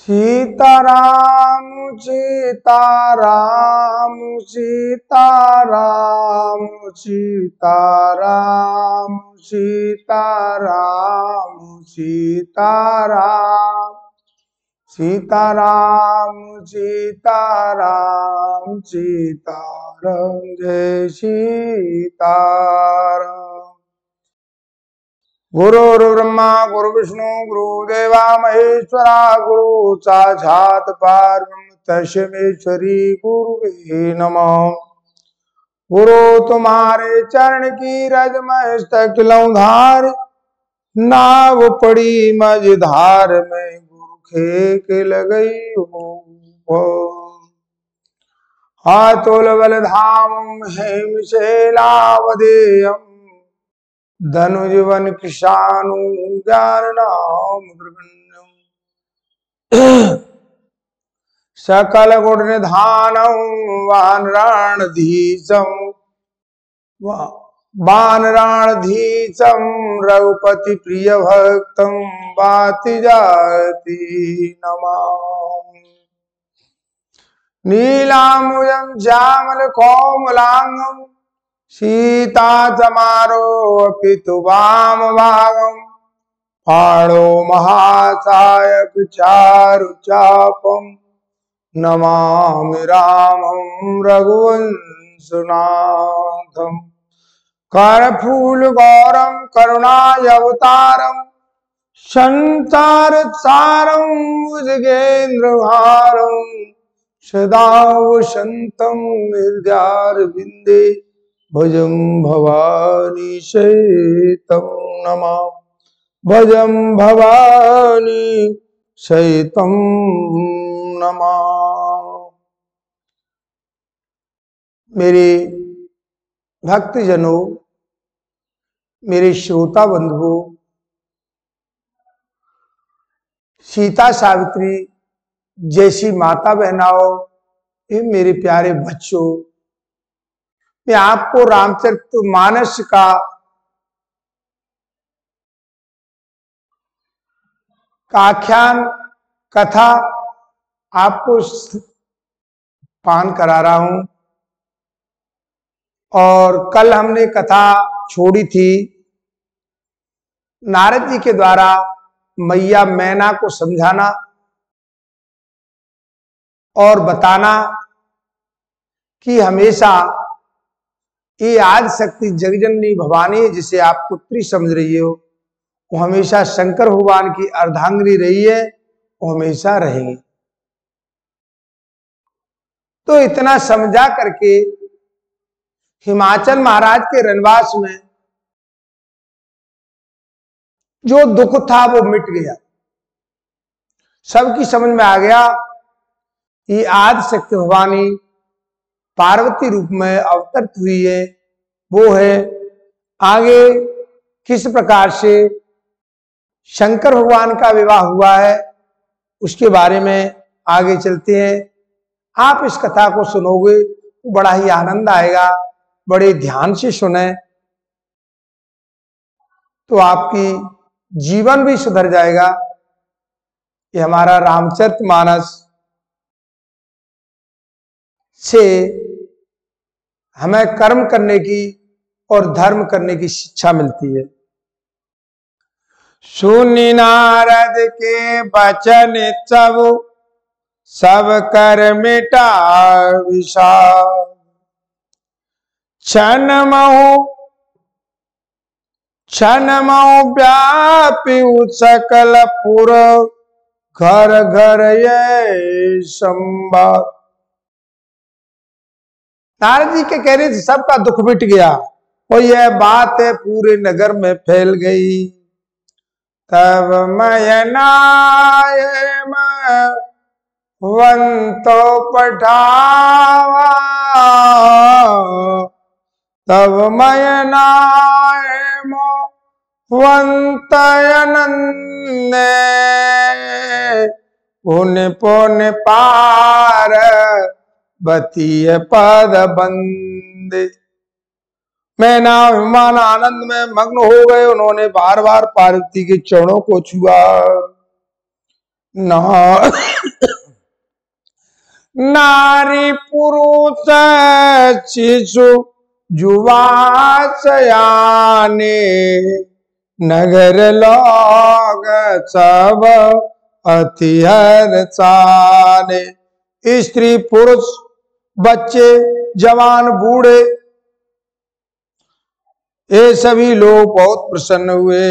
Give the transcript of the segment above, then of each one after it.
सीताराम सीताराम सीताराम सीताराम सीताराम सीताराम सीताराम सीताराम सीताराम जय सीताराम। गुरुर्ब्रह्मा गुरुविष्णु गुरुदेवा महेश्वरा गुरु साक्षात् परब्रह्म तस्मै गुरुवे नमः। गुरु तुम्हारे चरण की रज मस्तक लौधार, नाव पड़ी मझधार में गुरु खेक लगई हो। हाथोल बल धाम हेम शैलावदेयम, धनुजवन कृशानु ज्ञान नाम दुर्गण्यम। सकल गुण निधानम वानराणधीशम रघुपति प्रिय भक्तम बाति जाति नमामि। नीलाम्बुजं श्यामल कोमलांगं, सीता समारोपितुवाम भागम, पाणो महासायक चारु चापम, नमामि रामं रघुवंशनाथम। करफूल गौरम करुणावतारम, संसार सारम भुजगेन्द्र हारम, सदा वसंतम हृदयारविंदे भजं भवानी सहितं नमामि। भजं भवानी सहितं नमामि। मेरे भक्तजनों, मेरे श्रोता बंधुओं, सीता सावित्री जैसी माता बहनाओं, ये मेरे प्यारे बच्चों, मैं आपको रामचरितमानस का आख्यान कथा आपको पान करा रहा हूं। और कल हमने कथा छोड़ी थी, नारद जी के द्वारा मैया मैना को समझाना और बताना कि हमेशा ये आदि शक्ति जगजननी भवानी जिसे आप पुत्री समझ रही हो, वो हमेशा शंकर भगवान की अर्धांगिनी रही है, वो हमेशा रहेगी। तो इतना समझा करके हिमाचल महाराज के रनवास में जो दुख था वो मिट गया। सबकी समझ में आ गया ये आदि शक्ति भवानी पार्वती रूप में अवतरित हुई है। वो है आगे किस प्रकार से शंकर भगवान का विवाह हुआ है, उसके बारे में आगे चलते हैं। आप इस कथा को सुनोगे तो बड़ा ही आनंद आएगा, बड़े ध्यान से सुने तो आपकी जीवन भी सुधर जाएगा। ये हमारा रामचरितमानस से हमें कर्म करने की और धर्म करने की शिक्षा मिलती है। सुनि नारद के बचन सब कर मिटा विषाद, क्षण महु व्यापी सकल पुर, घर घर ये संवाद। नारद जी के कहने से सबका दुख मिट गया और यह बात है पूरे नगर में फैल गई। तब मयनाय वंतो पठावा, तब मयनाय वंतयनन्ने, पुण्य पुण्य पार बतीय पद बंदे। मैना विमान आनंद में मग्न हो गए। उन्होंने बार बार पार्वती के चरणों को छुआ। नारी पुरुष शिशु युवा सयाने नगर लोग सब अति हर्षाने। स्त्री पुरुष बच्चे जवान बूढ़े ये सभी लोग बहुत प्रसन्न हुए।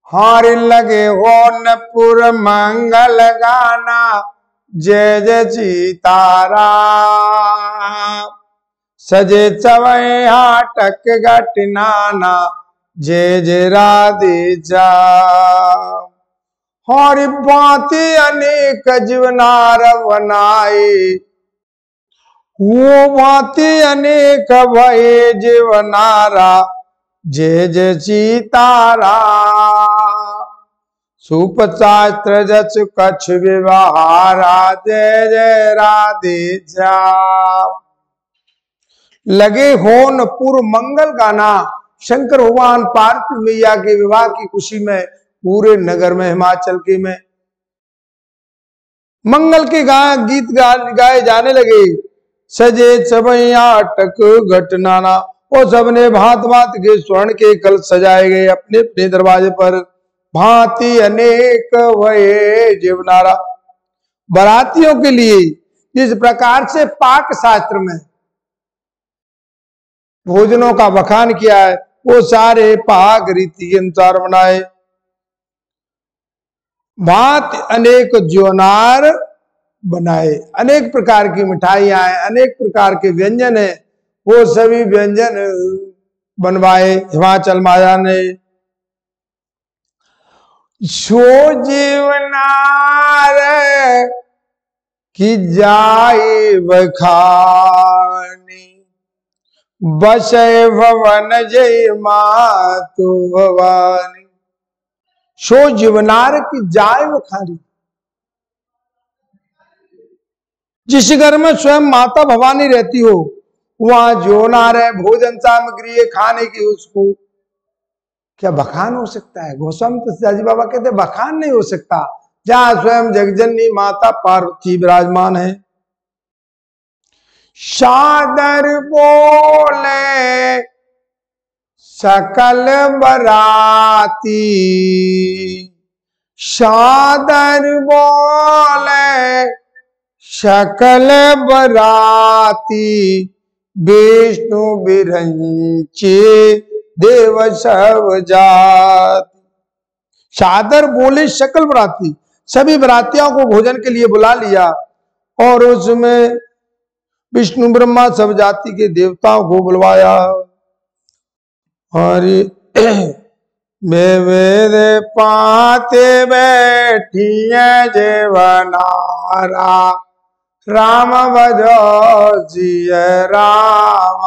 हारे लगे हो नपुर मंगल गाना जय जय सीताराम। सजे चवैया टक गट नाना जय जय राधे श्याम। हरि भांति अनेक जीवनार बनाए वो भांति अनेक भये जीवनारा जय जय सीताराम। सुपशास्त्र जस कछ व्यवहारा जय जय राधे श्याम। लगे होन पूर्व मंगल गाना शंकर भगवान पार्वती मैया के विवाह की खुशी में पूरे नगर में हिमाचल के में मंगल के गीत गाए जाने लगे। सजे चबैया टक घटनाना वो सबने भांत भांत के स्वर्ण के कल सजाए गए अपने अपने दरवाजे पर। भांति अनेक वये जीवनारा बारातियों के लिए जिस प्रकार से पाक शास्त्र में भोजनों का बखान किया है वो सारे पाक रीति के अनुसार बनाए। भांति अनेक ज्योनार बनाए अनेक प्रकार की मिठाइयां हैं अनेक प्रकार के व्यंजन है वो सभी व्यंजन बनवाए हिमाचल माया ने। सो जीवनार की जाए बखानी बसय भवन जय मातु भवानी। सो जीवनार की जाए बखानी जिस घर में स्वयं माता भवानी रहती हो वहां जो नार है भोजन सामग्री है खाने की उसको क्या बखान हो सकता है। गोस्वामी तुलसीदास बाबा कहते बखान नहीं हो सकता जहां स्वयं जगजननी माता पार्वती विराजमान है। सादर बोले सकल बराती सादर बोले सकल बराती विष्णु बिरंचे देव सब जाति। सादर बोले सकल बराती सभी बरातियों को भोजन के लिए बुला लिया और उसमें विष्णु ब्रह्मा सब जाति के देवताओं को बुलवाया। और वेद पाते बैठी जेवनारा राम भजो जिय राम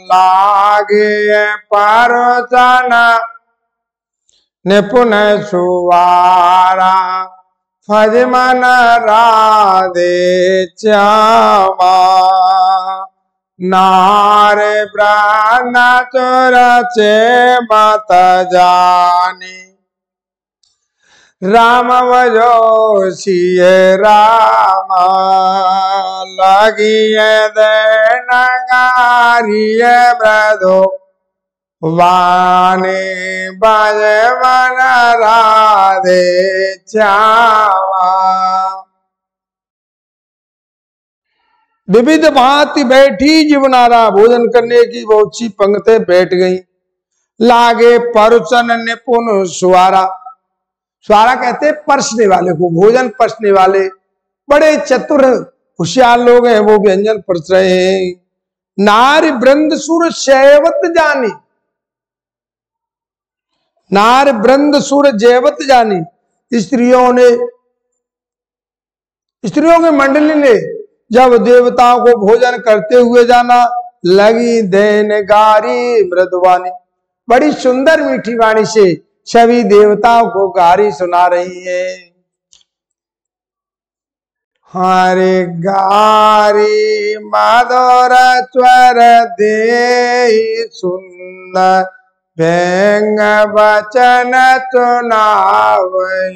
लागे परसना निपुण सुवारा फज मन राधे श्यामा। नारे प्राण चुरचे मत जानी राम भजो सिय राम लगिए देन गारिय ब्रधो वाणी बज मन राधे श्यामा। विविध भांति बैठी जीवनारा भोजन करने की बहुत सी पंक्ति बैठ गई। लागे परुचन निपुण सुवारा स्वारा कहते परसने वाले को भोजन परसने वाले बड़े चतुर होशियार लोग हैं वो व्यंजन परस रहे हैं। नारी वृंद सुर शैवत जानी नार वृंद सुर जैवत जानी स्त्रियों के मंडली ने जब देवताओं को भोजन करते हुए जाना लगी देन गारी मृदुवानी बड़ी सुंदर मीठी वाणी से सभी देवताओं को गारी सुना रही है। हरे गारी मधुर स्वर दे सुंदर व्यंग वचन सुनावई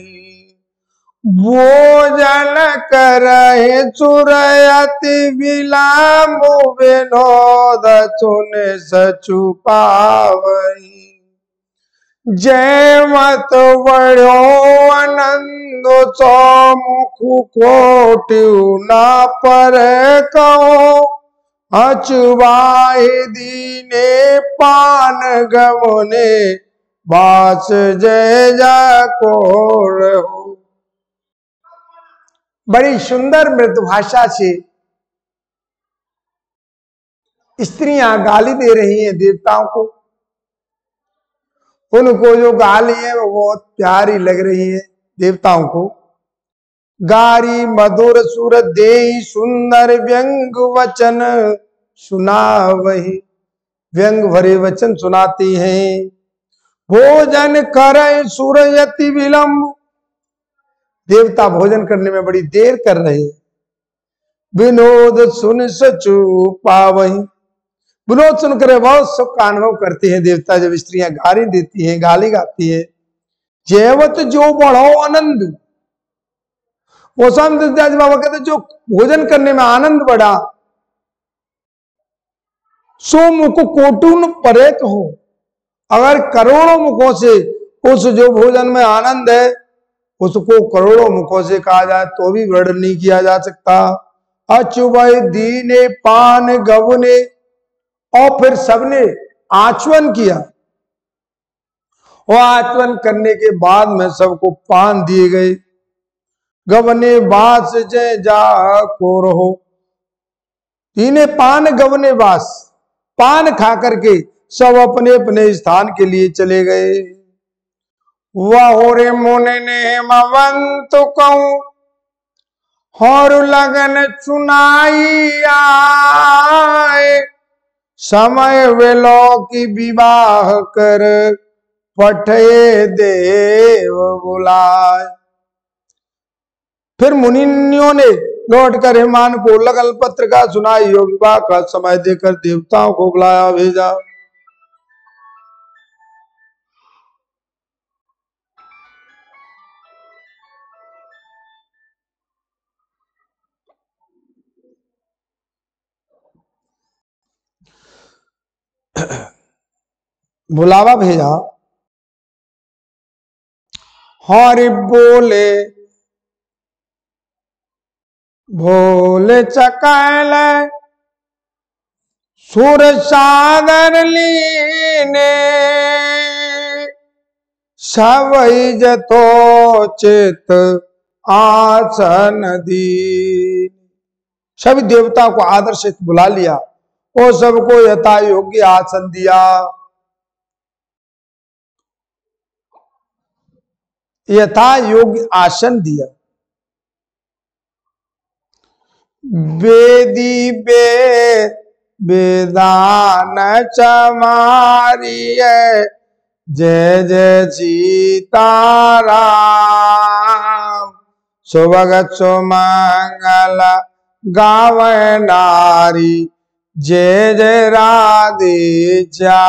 भोजन करहि सुरयति विलम्ब विनोद चुन सचु पावहि। जय मत बढ़ो आनंद सौमुख कोटि न पर कहो। अचुबाहि दीने पान गवने बास जय जाको रहो। बड़ी सुंदर मृदुभाषा से स्त्रियां गाली दे रही हैं देवताओं को। उनको जो गाली है वो बहुत प्यारी लग रही है देवताओं को। गारी मधुर सुर देई सुंदर व्यंग वचन सुना वही। व्यंग भरे वचन सुनाती हैं। भोजन करे सुरयति विलंब। देवता भोजन करने में बड़ी देर कर रहे हैं। विनोद सुन सचु पावहि। विनोद सुनकर बहुत सुख का अनुभव करते हैं देवता जब स्त्रियां गाली देती हैं, गाली गाती है। जयवत जो बढ़ो आनंद। वो संत बाबा कहते जो भोजन करने में आनंद बढ़ा सो मुख कोटुन परे कहो। अगर करोड़ों मुखों से उस जो भोजन में आनंद है उसको करोड़ों मुखों से कहा जाए तो भी वर्णन नहीं किया जा सकता। अचुबय दीने पान गवने। और फिर सबने आचमन किया और आचमन करने के बाद में सबको पान दिए गए। गवने बास जय जा को रहो। दीने पान गवने बास। पान खा करके सब अपने अपने स्थान के लिए चले गए। वह मुनि ने मवंत कहूं और लगन चुनाई आए। समय वेलो की विवाह कर पठे देव बुलाए। फिर मुनियों ने लौटकर हेमान को लगन पत्र का सुनाई और विवाह का समय देकर देवताओं को बुलाया भेजा। बुलावा भेजा। हरि बोले भोले चकल सुर सागर लीने। सवई जतोचित आसन दी। सभी देवताओं को आदर से बुला लिया और सबको यथा योग्य आसन दिया। यथा योग्य आसन दिया। वेदी वेद वेदान चमारी जय जय सीताराम। सुभगत सुमंगल गावे नारी जय जय राधे जा।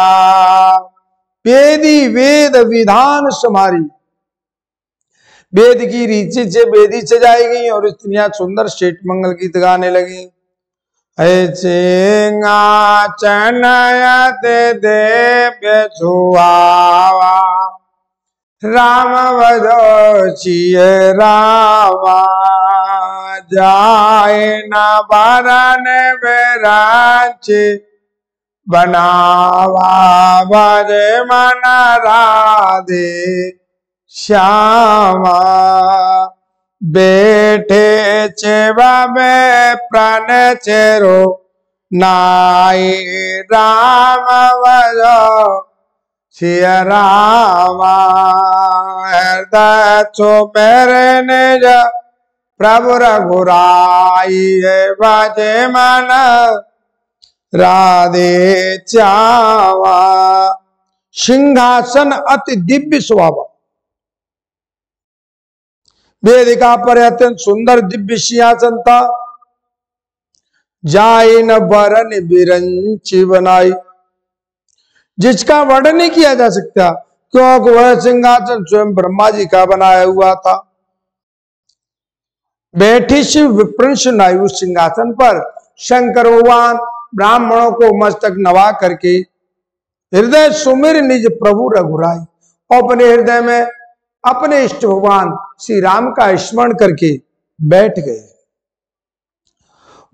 वेदी वेद विधान समारी। वेद की रीति से वेदी से जाएगी और स्त्रियां सुंदर शेठ मंगल गीत गाने लगी। चनयत देव्य छुआवा राम बजो चिय रावा। जाए न बरन बेराच बनावा बज मन राधे श्यामा। बेटे चेवा में प्राण चेरो नाई राम बजो सिय रामा। हृदय चो मेरे निज प्रभु रघुराई बजे मन राधे चावा। सिंहासन अति दिव्य स्वभाव। वेदिका पर अत्यंत सुंदर दिव्य सिंहासन था। जाए न बरन बिरंची बनाई। जिसका वर्णन नहीं किया जा सकता क्योंकि वह सिंहासन स्वयं ब्रह्मा जी का बनाया हुआ था। बैठी शिव विप्रंश नायु सिंहासन पर। शंकर भगवान ब्राह्मणों को मस्तक नवा करके हृदय सुमिर निज प्रभु रघुराई, और अपने हृदय में अपने इष्ट भगवान श्री राम का स्मरण करके बैठ गए।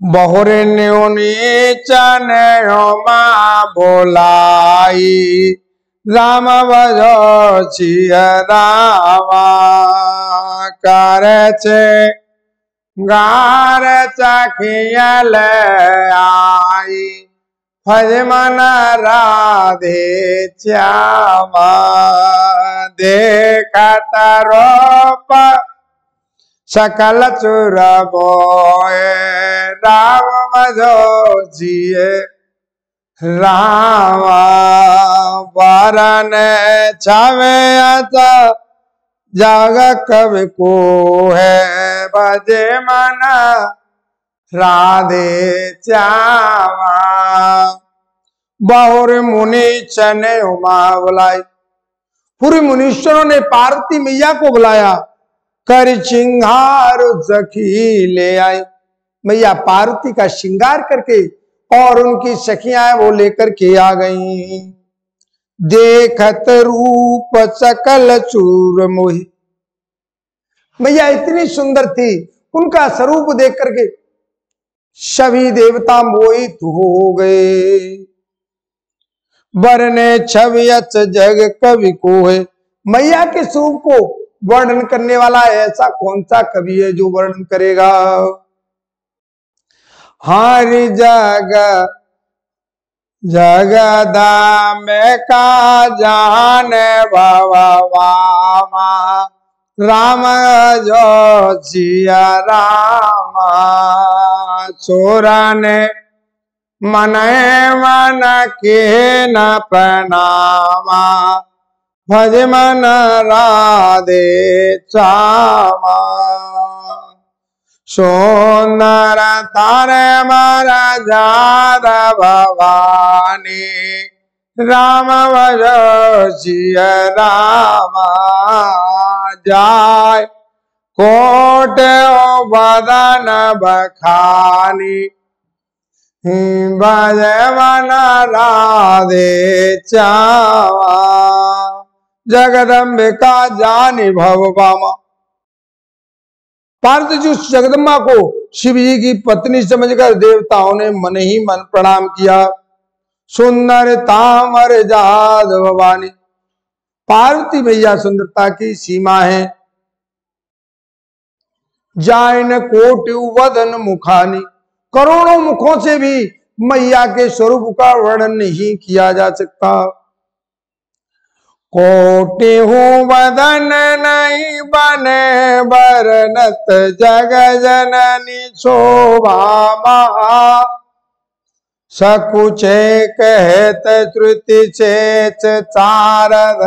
बहुरे नीचन बोलाई राम भजो सिया रामा, करे गार चखियल आई भज मन राधे श्यामा, देखत रूप सकल चुर बोए राम भजो जिए रामा, वरन छवे जग कवि को है भजे मन राधे श्यामा। बहुर मुनि चने उमा बुलाई, पूरे मुनीश्वरों ने पार्वती मैया को बुलाया। कर श्रृंगार सखी ले आई, मैया पार्वती का श्रृंगार करके और उनकी सखियां वो लेकर के आ गई। देखत रूप सकल चूर मोहि, मैया इतनी सुंदर थी, उनका स्वरूप देख करके सभी देवता मोहित हो गए। वरने छवियच जग कवि को है, मैया के स्वरूप को वर्णन करने वाला ऐसा कौन सा कवि है जो वर्णन करेगा। हरि जग जगदा में का जान भवामा, राम जो सिया रामा, चोरन मन मन के न प्रणामा, भज मन राधे श्यामा। सुंदर तारे मर जार भवानी, राम भजो सिया रामा, जाय कोट बदन बखानी, भज मन राधे श्यामा। जगदम्बिका जानी भवबामा, पार्वती जी उस जगदम्बा को शिव जी की पत्नी समझकर देवताओं ने मन ही मन प्रणाम किया। सुंदर तामर जाद भवानी, पार्वती मैया सुंदरता की सीमा है। जायन कोटि वदन मुखानी, करोड़ों मुखों से भी मैया के स्वरूप का वर्णन नहीं किया जा सकता। कोटि हूँ वदन नहीं बने बरनत, जग जननी शोभा महा, सकुचे कहत श्रुति चेच चारद,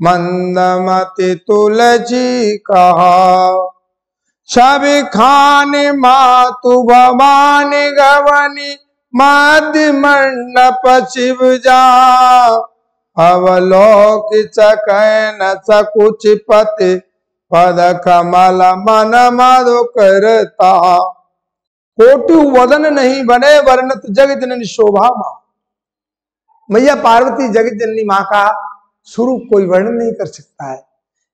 मंदमति तुलसी कहा। छवि खानी मातु भवानी गवनी, मध्य मंडप शिव जा, अवलोक चकन सकुच पति, पद कमल मन मधु करता। कोटि वदन नहीं बने वर्णत, जग जननी शोभा मां, मैया पार्वती जगत जननी मां का स्वरूप कोई वर्णन नहीं कर सकता है।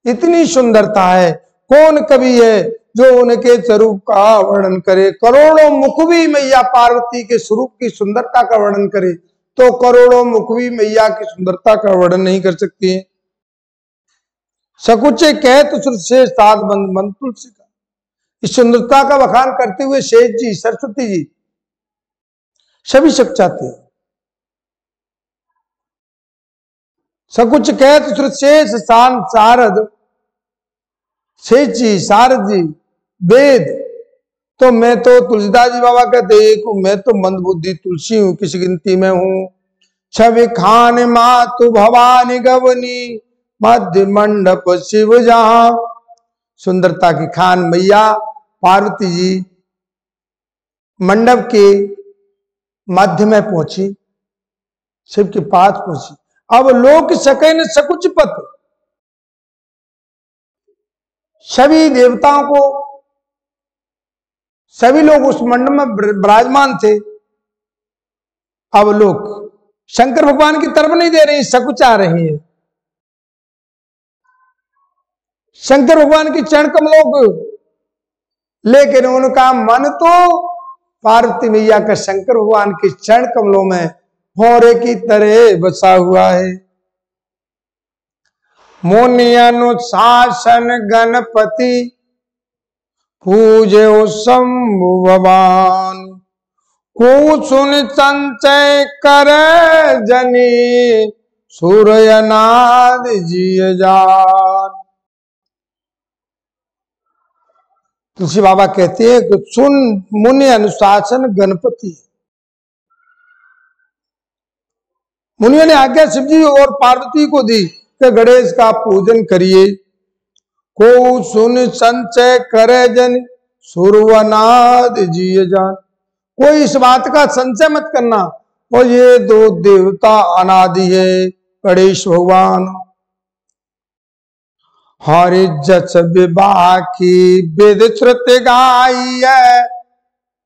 इतनी सुंदरता है, कौन कवि है जो उनके स्वरूप का वर्णन करे। करोड़ों मुख भी मैया पार्वती के स्वरूप की सुंदरता का वर्णन करे, तो करोड़ों मुख भी मैया की सुंदरता का वर्णन नहीं कर सकती है। सकुचे कहत श्रुत से साध बंद मन तुलसी का, इस सुंदरता का बखान करते हुए शेष जी, सरस्वती जी सभी शक चाहते हैं। सकुच कहत श्रुत शेष शांत शारद, शेष जी शारद जी वेद, तो मैं तो तुलसीदास जी बाबा कहते एक मैं तो मंदबुद्धि तुलसी हूं, किसी गिनती में हूं। छवि खान मातु भवानी गवनी, मध्य मंडप शिव जहां, सुंदरता की खान मैया पार्वती जी मंडप के मध्य में पहुंची, शिव के पास पहुंची। अब लोक सके न सकुच पथ, सभी देवताओं को सभी लोग उस मंडप में विराजमान थे। अब लोग शंकर भगवान की तरफ नहीं दे रहे, सकुचा रहे हैं। शंकर भगवान की चरण कमलों को, लेकिन उनका मन तो पार्वती मैया का शंकर भगवान के चरण कमलों में भौरे की तरह बसा हुआ है। मुनि अनुशासन गणपति पूजे शंभु भगवान, को सुन संचय कर जनी सूर्यनाद जिय जान। तुलसी बाबा कहते हैं कि सुन मुनि अनुशासन गणपति। मुनियों ने आज्ञा शिव जी और पार्वती को दी कि गणेश का पूजन करिए। को सुन संचय करे जन सूर्यनाद जिय जान। कोई इस बात का संचय मत करना, और ये दो देवता अनादि है, गणेश भगवान। हरि जस विवाह की वेद श्रुति गाई है,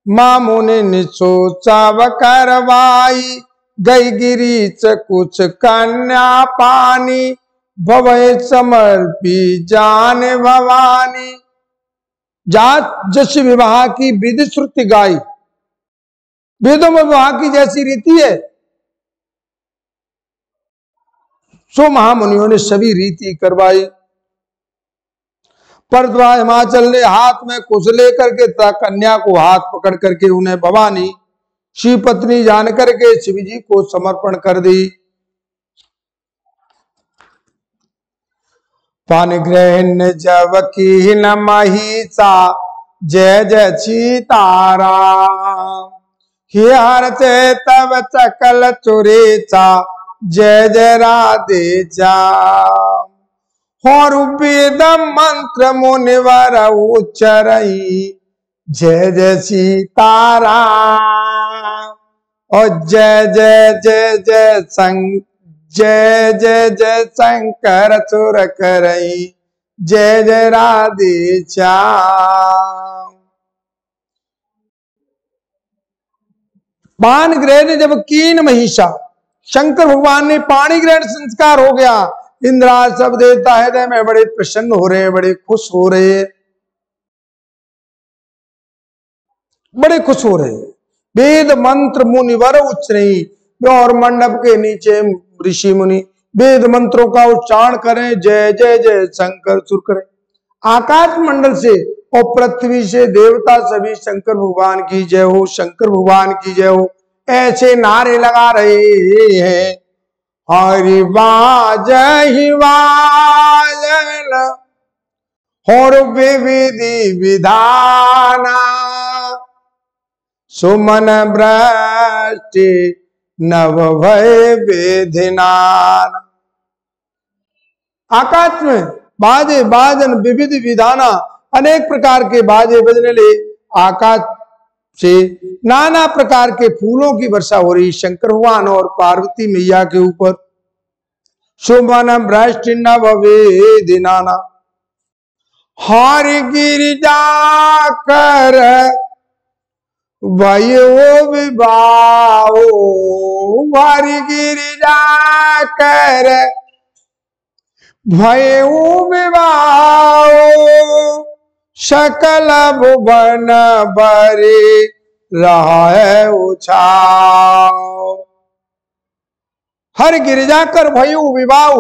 मामुनि ने सोचा व करवाई। गई गिरी कुछ कन्या पानी, भवय समर्पी जान भवानी। जात जस विवाह की विधि श्रुति गाई, वेदों में विवाह की जैसी रीति है, सो महामुनियों ने सभी रीति करवाई। परद्वाज हिमाचल ने हाथ में कुश लेकर के कन्या को हाथ पकड़ करके उन्हें भवानी श्री पत्नी जान करके शिव जी को समर्पण कर दी। पान ग्रहण जब की न महिषा, जय जय सीताराम। हिरते तब चकल चुरेचा, जय जय राधे श्याम। और वेद मंत्र मुनिवर उच्चरई, जय जय सीताराम। और जय जय जय जय जय जय जय शंकर चुर करई, जय जय राधे श्याम। पान ग्रहण जब कीन महिषा, शंकर भगवान ने पाणी ग्रहण संस्कार हो गया। इंद्राज सब देवता हृदय में बड़े प्रसन्न हो रहे, बड़े खुश हो रहे, बड़े खुश हो रहे। वेद मंत्र मुनिवर उच्चरई, और मंडप के नीचे ऋषि मुनि वेद मंत्रों का उच्चारण करें, जय जय जय शंकर सुर करें। आकाश मंडल से और पृथ्वी से देवता सभी शंकर भगवान की जय हो, शंकर भगवान की जय हो, ऐसे नारे लगा रहे हैं। हरि बाजहि वाजन और विधि विधाना, सुमन वृष्टि नव भय वेधिनान। आकाश में बाजे बाजन विविध विधाना, अनेक प्रकार के बाजे बजने ले आकाश से नाना प्रकार के फूलों की वर्षा हो रही शंकर भगवान और पार्वती मैया के ऊपर। सुमन वृष्टि नव वेधिनाना। हरि गिरिजा कर भयो विवाहो, हरि गिरिजा कर भयो विवाहो, सकल भुवन बरे रहा है उछाओ। हर गिरिजा कर भयो विवाह,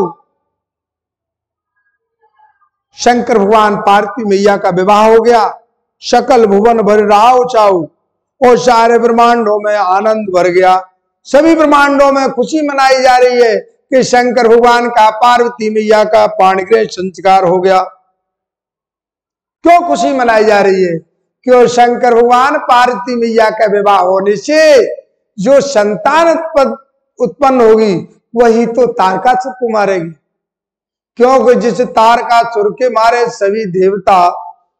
शंकर भगवान पार्वती मैया का विवाह हो गया। सकल भुवन भर रहा उछाओ, और सारे ब्रह्मांडों में आनंद भर गया। सभी ब्रह्मांडों में खुशी मनाई जा रही है कि शंकर भगवान का पार्वती मैया का पाणिग्रह संस्कार हो गया। क्यों खुशी मनाई जा रही है? क्यों शंकर भगवान पार्वती मैया का विवाह होने से जो संतान उत्पन्न होगी वही तो तारकासुर को मारेगी। क्योंकि जिस तारकासुर के मारे सभी देवता,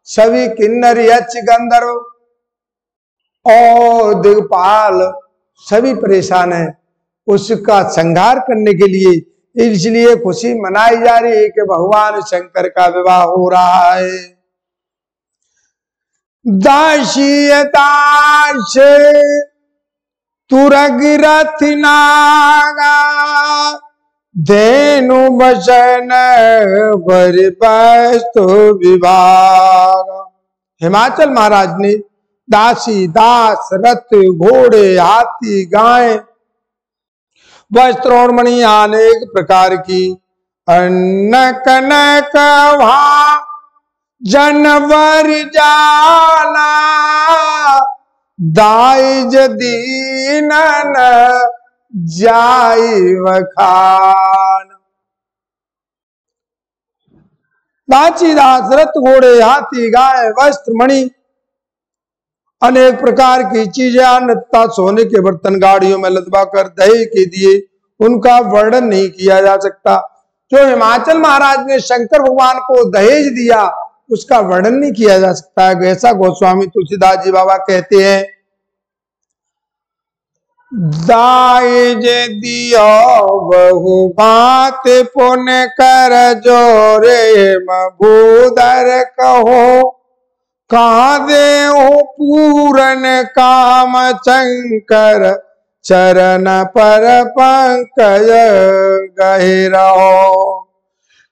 सभी किन्नर यक्ष गंधर्व और दिग्पाल सभी परेशान है, उसका संहार करने के लिए इसलिए खुशी मनाई जा रही है कि भगवान शंकर का विवाह हो रहा है। दासी दास तुरग रथ नागा, धेनु बसन बर वस्तु विभाग। हिमाचल महाराज ने दासी दास रथ घोड़े हाथी गाय वस्त्र और मणि अनेक प्रकार की अन्न कनक भा जनवर जाना, दाइज दीनन जाई वखान। दासी दास रथ घोड़े हाथी गाय वस्त्र मणि अनेक प्रकार की चीजें अन्न तथा सोने के बर्तन गाड़ियों में लदवा कर दहेज के दिए, उनका वर्णन नहीं किया जा सकता। जो हिमाचल महाराज ने शंकर भगवान को दहेज दिया उसका वर्णन नहीं किया जा सकता है। ऐसा गोस्वामी तुलसीदास जी बाबा कहते हैं, दाइज दियो बहु बात पुण्य कर जोरे मभूधर कहो, कहा दे हो पूरन काम शंकर चरण पर पंकज गहे रहो।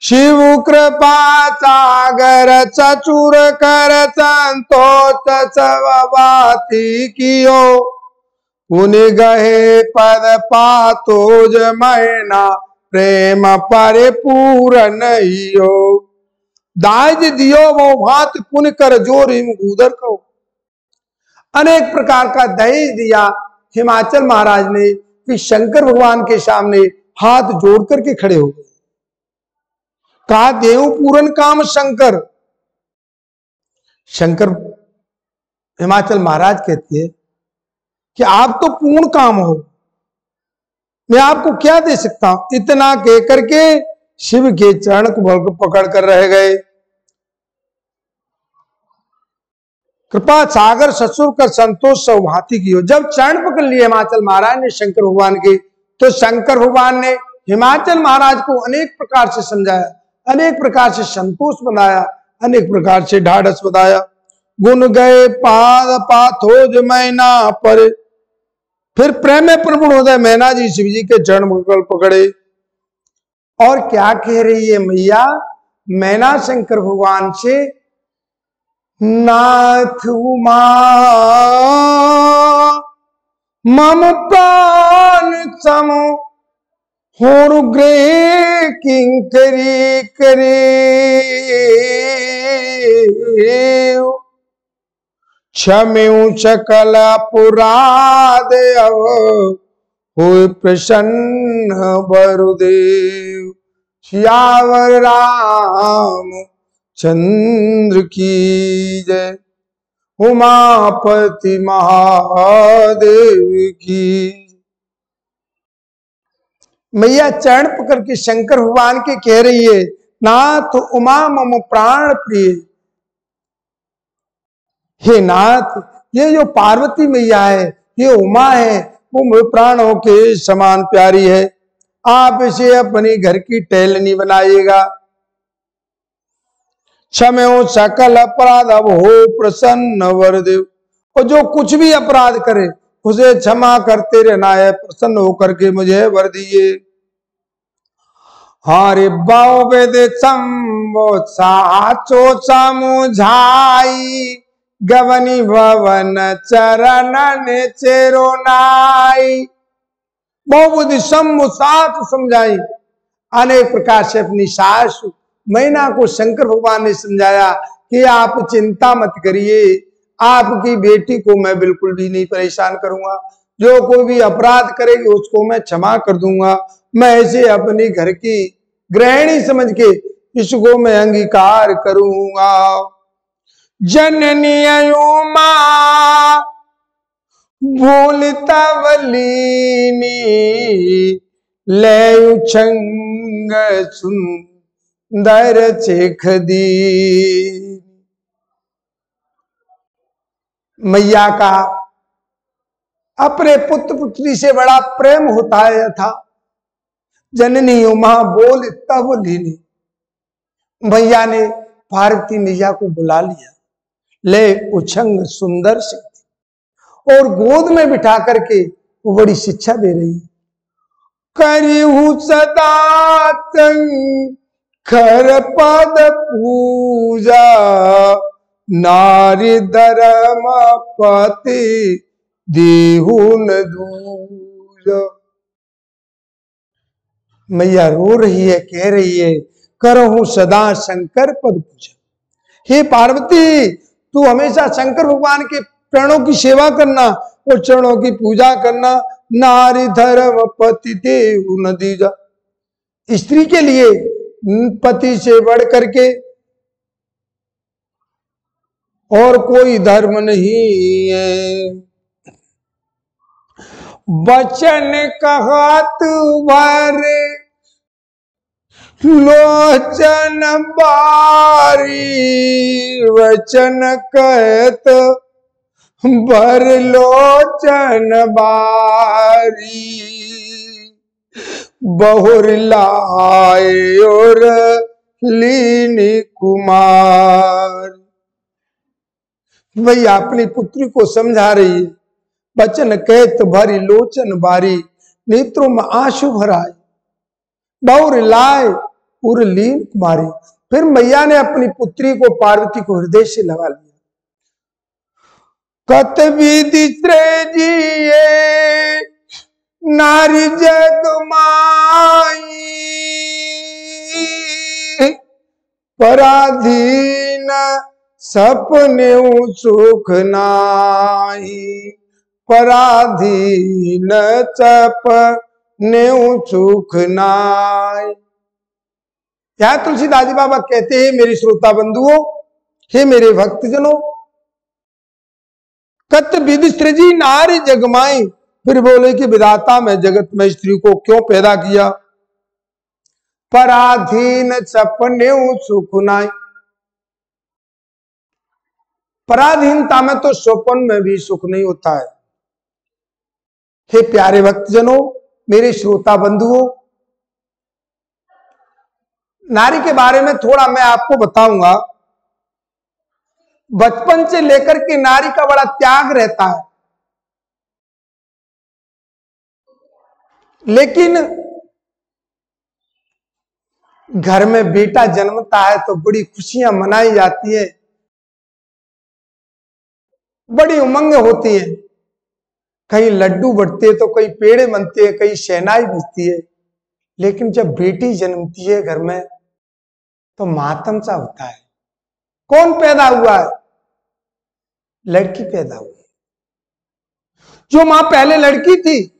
शिव कृपा सागर चतुर कर संतोष सब बाती कियो, पुनि गहे पद पातोज मैना प्रेम परिपूर्ण हियो। दाज दियो वो भात पुण्य कर जोर हिमगूदर कहो। अनेक प्रकार का दहेज दिया हिमाचल महाराज ने कि शंकर भगवान के सामने हाथ जोड़ करके खड़े हो गए। कहा देव पूरन काम शंकर। शंकर हिमाचल महाराज कहते हैं कि आप तो पूर्ण काम हो, मैं आपको क्या दे सकता हूं। इतना कह करके शिव के चरण को पकड़ कर रह गए। कृपा सागर ससुर कर संतोष सौभाती की हो। जब चरण पकड़ लिए हिमाचल महाराज ने शंकर भगवान के, तो शंकर भगवान ने हिमाचल महाराज को अनेक प्रकार से समझाया, अनेक प्रकार से संतोष बनाया, अनेक प्रकार से ढाढ़स बताया। गुण गए पाद पाथोज मैना पर, फिर प्रेम में प्रभुण होता मैना जी शिव जी के चरण पकड़े। और क्या कह रही है मैया? मैना शंकर भगवान से, नाथ उमा मम प्राण समो होरु ग्रह किंकरी करे, क्षम्यु सकल अपराध अव हुए प्रसन्न वरुदेव। सियावर राम चंद्र की जय, उमापति महादेव की। मैया चरण पकड़ के शंकर भगवान के कह रही है, नाथ उमा मम प्राण प्रिय। हे नाथ, ये जो पार्वती मैया है, ये उमा है, वो प्राणों के समान प्यारी है। आप इसे अपनी घर की टहलनी बनाइएगा। क्षम्यो सकल अपराध अब हो प्रसन्न वरदेव। और जो कुछ भी अपराध करे उसे क्षमा करते रहना है, प्रसन्न होकर के मुझे वर दिए। हरि बाओ वेद साचो समुझाई, गवनी भवन चरण ने चेरो नाई। बहुबुद्धि साथ समझाई, अनेक प्रकार से अपनी सास मैना को शंकर भगवान ने समझाया कि आप चिंता मत करिए, आपकी बेटी को मैं बिल्कुल भी नहीं परेशान करूंगा। जो कोई भी अपराध करेगी उसको मैं क्षमा कर दूंगा। मैं इसे अपनी घर की गृहिणी समझ के इसको मैं अंगीकार करूंगा। जननी उमा बोलता वलीनी, ले उछंग सुंदर चेख दी। मैया का अपने पुत्र पुत्री से बड़ा प्रेम होता है था। जननी उमा बोल तब लीनी। मैया ने पार्वती मैया को बुला लिया, ले उछंग सुंदर शक्ति। और गोद में बिठा करके वो बड़ी शिक्षा दे रही है। करिहु सदा खर पद पूजा, नारी धर्म पति देहु न दूजा। मैया रो रही है, कह रही है करहु सदा शंकर पद पूजा। हे पार्वती, तू हमेशा शंकर भगवान के चरणों की सेवा करना और चरणों की पूजा करना। नारी धर्म पति देहु न दीजा। स्त्री के लिए पति से बढ़ करके और कोई धर्म नहीं है। वचन कहत भर लोचन बारी, वचन कहत भर लोचन बारी, बहुर लाए और लीनी कुमार। भैया अपनी पुत्री को समझा रही है। वचन कहत भरी लोचन बारी, नेत्रों में आंसू भराए, बहुर लाए और लीन कुमारी। फिर मैया ने अपनी पुत्री को पार्वती को हृदय से लगा लिया। कत विधि जिए नारी जग माई, पराधीन सपने सुख नाई, पराधीन सपने सुख नाई। यहां तुलसीदास जी बाबा कहते हैं, मेरे श्रोता बंधुओं, हे मेरे भक्तजनों, कत विधि सृजी नारी जगमाई। फिर बोले कि विधाता में जगत में स्त्री को क्यों पैदा किया। पराधीन सपने सुख नाई। पराधीनता में तो स्वप्न में भी सुख नहीं होता है। हे प्यारे भक्तजनों, मेरे श्रोता बंधुओं, नारी के बारे में थोड़ा मैं आपको बताऊंगा। बचपन से लेकर के नारी का बड़ा त्याग रहता है, लेकिन घर में बेटा जन्मता है तो बड़ी खुशियां मनाई जाती है, बड़ी उमंग होती है। कहीं लड्डू बंटते तो कहीं पेड़े बनते हैं, कहीं शहनाई बजती है। लेकिन जब बेटी जन्मती है घर में तो मातम सा होता है। कौन पैदा हुआ है? लड़की पैदा हुई। जो मां पहले लड़की थी,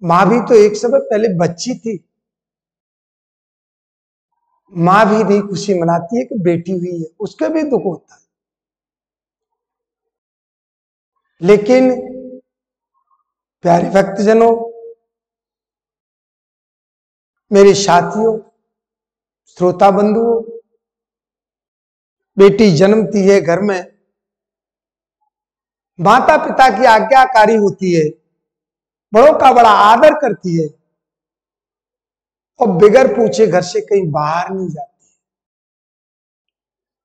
मां भी तो एक समय पहले बच्ची थी। मां भी नहीं खुशी मनाती है कि बेटी हुई है, उसके भी दुख होता है। लेकिन प्यारे भक्तजनों, मेरे साथियों, श्रोता बंधुओं, बेटी जन्मती है घर में, माता पिता की आज्ञाकारी होती है, बड़ों का बड़ा आदर करती है और बिगर पूछे घर से कहीं बाहर नहीं जाती है।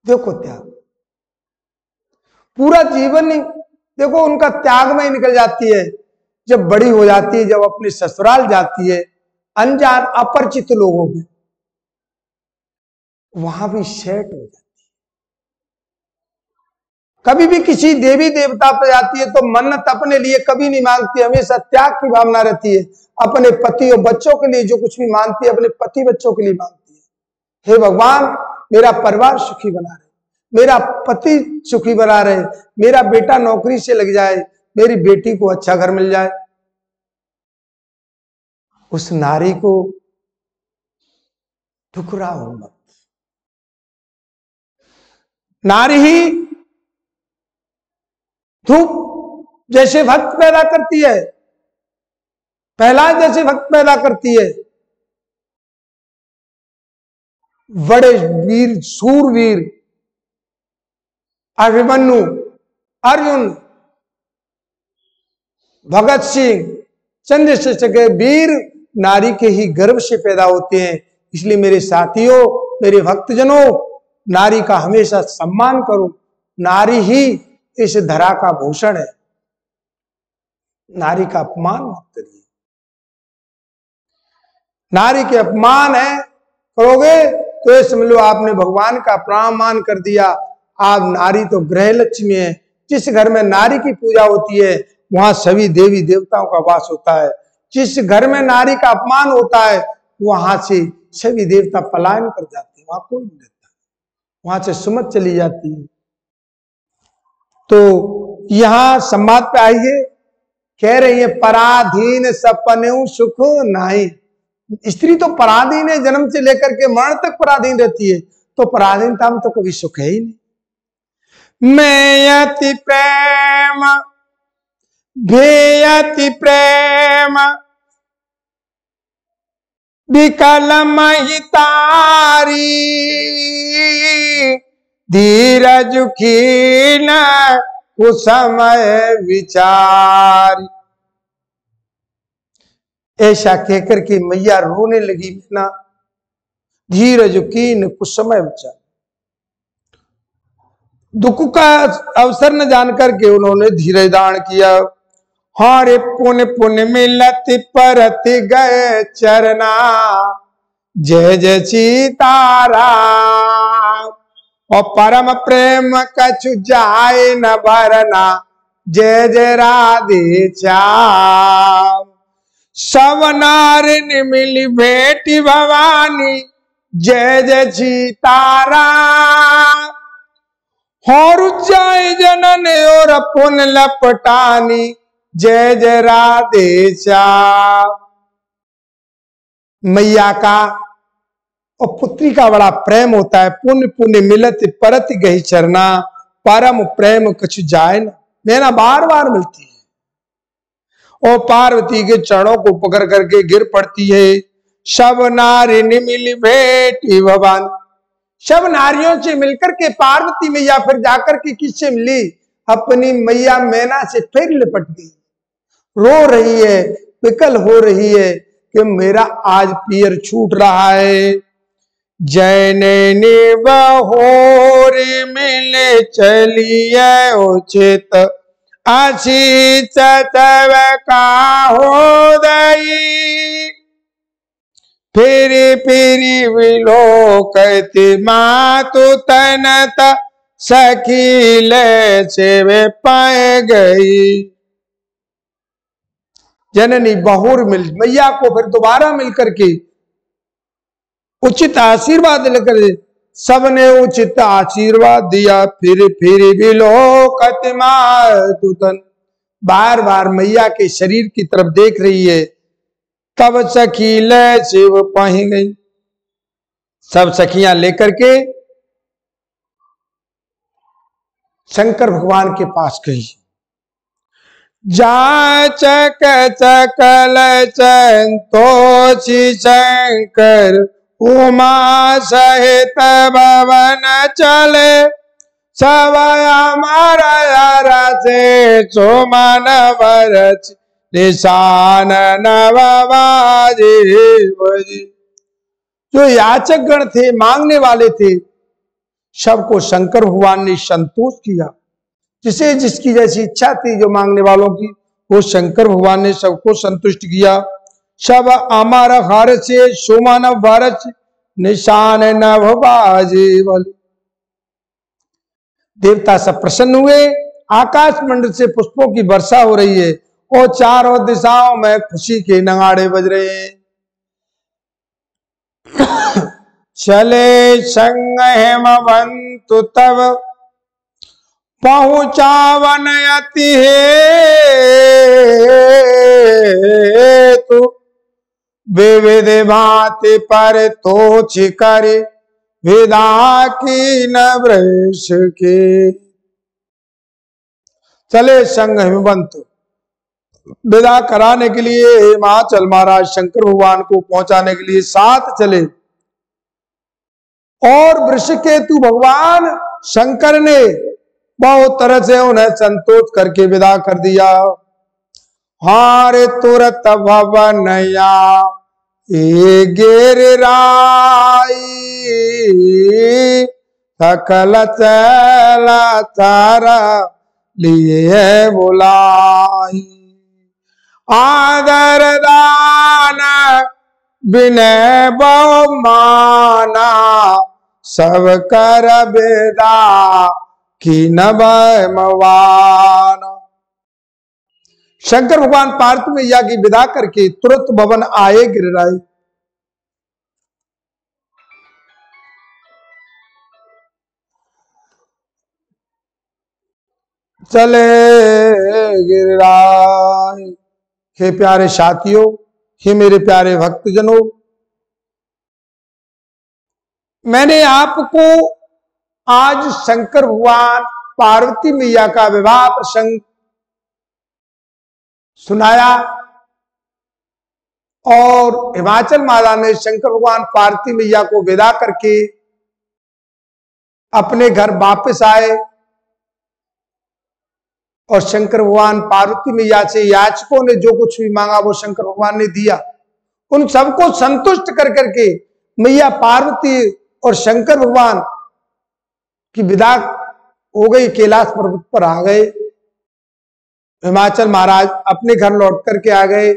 देखो त्याग, पूरा जीवन ही देखो उनका त्याग में ही निकल जाती है। जब बड़ी हो जाती है, जब अपने ससुराल जाती है, अनजान अपरिचित लोगों में, वहां भी सेट हो जाती है। कभी भी किसी देवी देवता पर जाती है तो मन्नत अपने लिए कभी नहीं मांगती, हमेशा त्याग की भावना रहती है। अपने पति और बच्चों के लिए जो कुछ भी मांगती है, अपने पति बच्चों के लिए मांगती है। हे भगवान, मेरा परिवार सुखी बना रहे, मेरा पति सुखी बना रहे, मेरा बेटा नौकरी से लग जाए, मेरी बेटी को अच्छा घर मिल जाए। उस नारी को ठुकराओ मत। नारी ही धूप जैसे भक्त पैदा करती है, प्रहलाद जैसे भक्त पैदा करती है, बड़े वीर सूरवीर अभिमन्यु, अर्जुन, भगत सिंह, चंद्रशेखर के वीर नारी के ही गर्भ से पैदा होते हैं। इसलिए मेरे साथियों, मेरे भक्तजनों, नारी का हमेशा सम्मान करो, नारी ही इस धरा का भूषण है, नारी का अपमान मत करिए। नारी के अपमान है करोगे तो ये समझ लो आपने भगवान का अपमान कर दिया। आप नारी तो गृह लक्ष्मी है। जिस घर में नारी की पूजा होती है वहां सभी देवी देवताओं का वास होता है। जिस घर में नारी का अपमान होता है वहां से सभी देवता पलायन कर जाते हैं, वहां कोई नहीं रहता, वहां से सुमत चली जाती है। तो यहां संवाद पे आइए, कह रही है पराधीन सपने सुख नहीं। स्त्री तो पराधीन है, जन्म से लेकर के मरण तक पराधीन रहती है, तो पराधीनता में तो कभी सुख है ही नहीं। मैं अति प्रेम भेयति प्रेम विकल महितारी धीरज खीन कुसमय विचार। ऐसा कहकर के मैया रोने लगी, ना धीरज कीन कुसमय विचार। दुख का अवसर न जानकर के उन्होंने धीरज दान किया। हारे पुण्य पुण्य मिलत परत गए चरना, जय जय सीताराम। और परम प्रेम कछु जाए न भरना, जय जय राधे श्याम। सब नारिन मिली बेटी भवानी, जय जय सीताराम। और जाए जनन और पुन लपटानी, जय जय राधे श्याम। मैया का और पुत्री का बड़ा प्रेम होता है। पुण्य पुण्य मिलत परत गई चरना, परम प्रेम कछु जाए न। नैना बार बार मिलती है और पार्वती के चरणों को पकड़ करके गिर पड़ती है। सब नारी मिली भेटी भवानी। सब नारियों से मिलकर के पार्वती मैया फिर जाकर के किससे मिली? अपनी मैया मैना से फिर लिपट गई। रो रही है, विकल हो रही है कि मेरा आज पियर छूट रहा है। जैने बहोर मिले चलिए उचित, आशीष तब का हो दई। फिरी फिरी विलोकति मातु तनत, सखी से वे पाए गई। जननी बहुर मिल मैया को फिर दोबारा मिलकर के उचित आशीर्वाद लेकर सबने उचित आशीर्वाद दिया। फिर विलोकति मातु तन, बार बार मैया के शरीर की तरफ देख रही है। तब सखी शिव पाही गई। सब सखियां लेकर के शंकर भगवान के पास गई। जाचक चकल संतोषी शंकर, उमा सहित भवन चले। सब हमारा से सुमन वरच, निशान नवबाजे बजे। जो याचक गण थे, मांगने वाले थे, सबको शंकर भगवान ने संतोष किया। जिसे जिसकी जैसी इच्छा थी जो मांगने वालों की, वो शंकर भगवान ने सबको संतुष्ट किया। सब अमर हर से सुमन भरच, निशान नवबाजे बजे। देवता सब प्रसन्न हुए। आकाश मंडल से पुष्पों की वर्षा हो रही है और चारों दिशाओं में खुशी के नगाड़े बज रहे हैं। चले संग हेमवंतु तब, पहुंचावन अति हेतु। विविध भांति पर तोछ करे, विदा की न वृष के। चले संग हेमवंत विदा कराने के लिए हिमाचल महाराज शंकर भगवान को पहुंचाने के लिए साथ चले। और वृषकेतु भगवान शंकर ने बहुत तरह से उन्हें संतोष करके विदा कर दिया। हारे तुरत भवनया ए गिर राई, सकल चला तारा लिए बुलाई। आदर दान विनय बहुमाना सब कर बेदा की नभय मवाना। शंकर भगवान पार्वती मैया की विदा करके तुरंत भवन आए गिरिराज। चले गिरिराज। हे प्यारे साथियों, हे मेरे प्यारे भक्तजनों, मैंने आपको आज शंकर भगवान पार्वती मैया का विवाह प्रसंग सुनाया और हिमाचल माता ने शंकर भगवान पार्वती मैया को विदा करके अपने घर वापस आए और शंकर भगवान पार्वती मैया से याचकों ने जो कुछ भी मांगा वो शंकर भगवान ने दिया। उन सबको संतुष्ट कर करके मैया पार्वती और शंकर भगवान की विदा हो गई, कैलाश पर्वत पर आ गए। हिमाचल महाराज अपने घर लौट करके आ गए।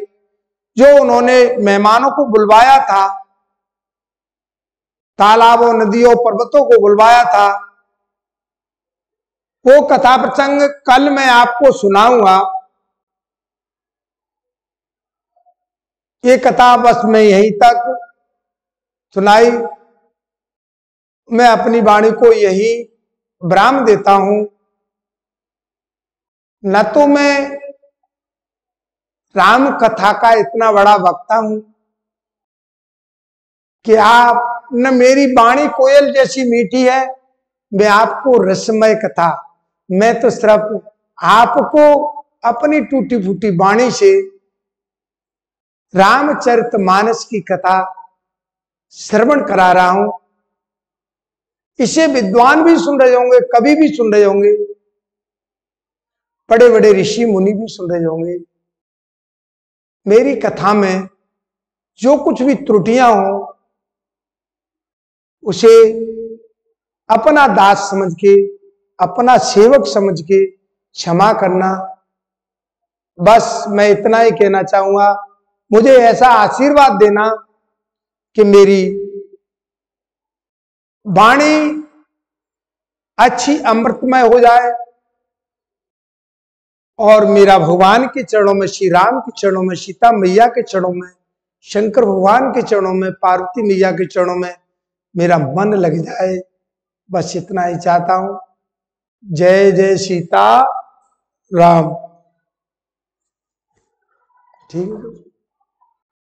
जो उन्होंने मेहमानों को बुलवाया था, तालाबों नदियों पर्वतों को बुलवाया था, वो कथा प्रसंग कल मैं आपको सुनाऊंगा। ये कथा बस मैं यहीं तक सुनाई। मैं अपनी वाणी को यही विराम देता हूं। न तो मैं राम कथा का इतना बड़ा वक्ता हूं कि आप, न मेरी वाणी कोयल जैसी मीठी है, मैं आपको रसमय कथा, मैं तो सिर्फ आपको अपनी टूटी फूटी वाणी से रामचरितमानस की कथा श्रवण करा रहा हूं। इसे विद्वान भी सुन रहे होंगे, कवि भी सुन रहे होंगे, बड़े बड़े ऋषि मुनि भी सुन रहे होंगे। मेरी कथा में जो कुछ भी त्रुटियां हो उसे अपना दास समझ के, अपना सेवक समझ के क्षमा करना। बस मैं इतना ही कहना चाहूंगा। मुझे ऐसा आशीर्वाद देना कि मेरी वाणी अच्छी अमृतमय हो जाए और मेरा भगवान के चरणों में, श्री राम के चरणों में, सीता मैया के चरणों में, शंकर भगवान के चरणों में, पार्वती मैया के चरणों में मेरा मन लग जाए। बस इतना ही चाहता हूं। जय जय सीता राम। ठीक है।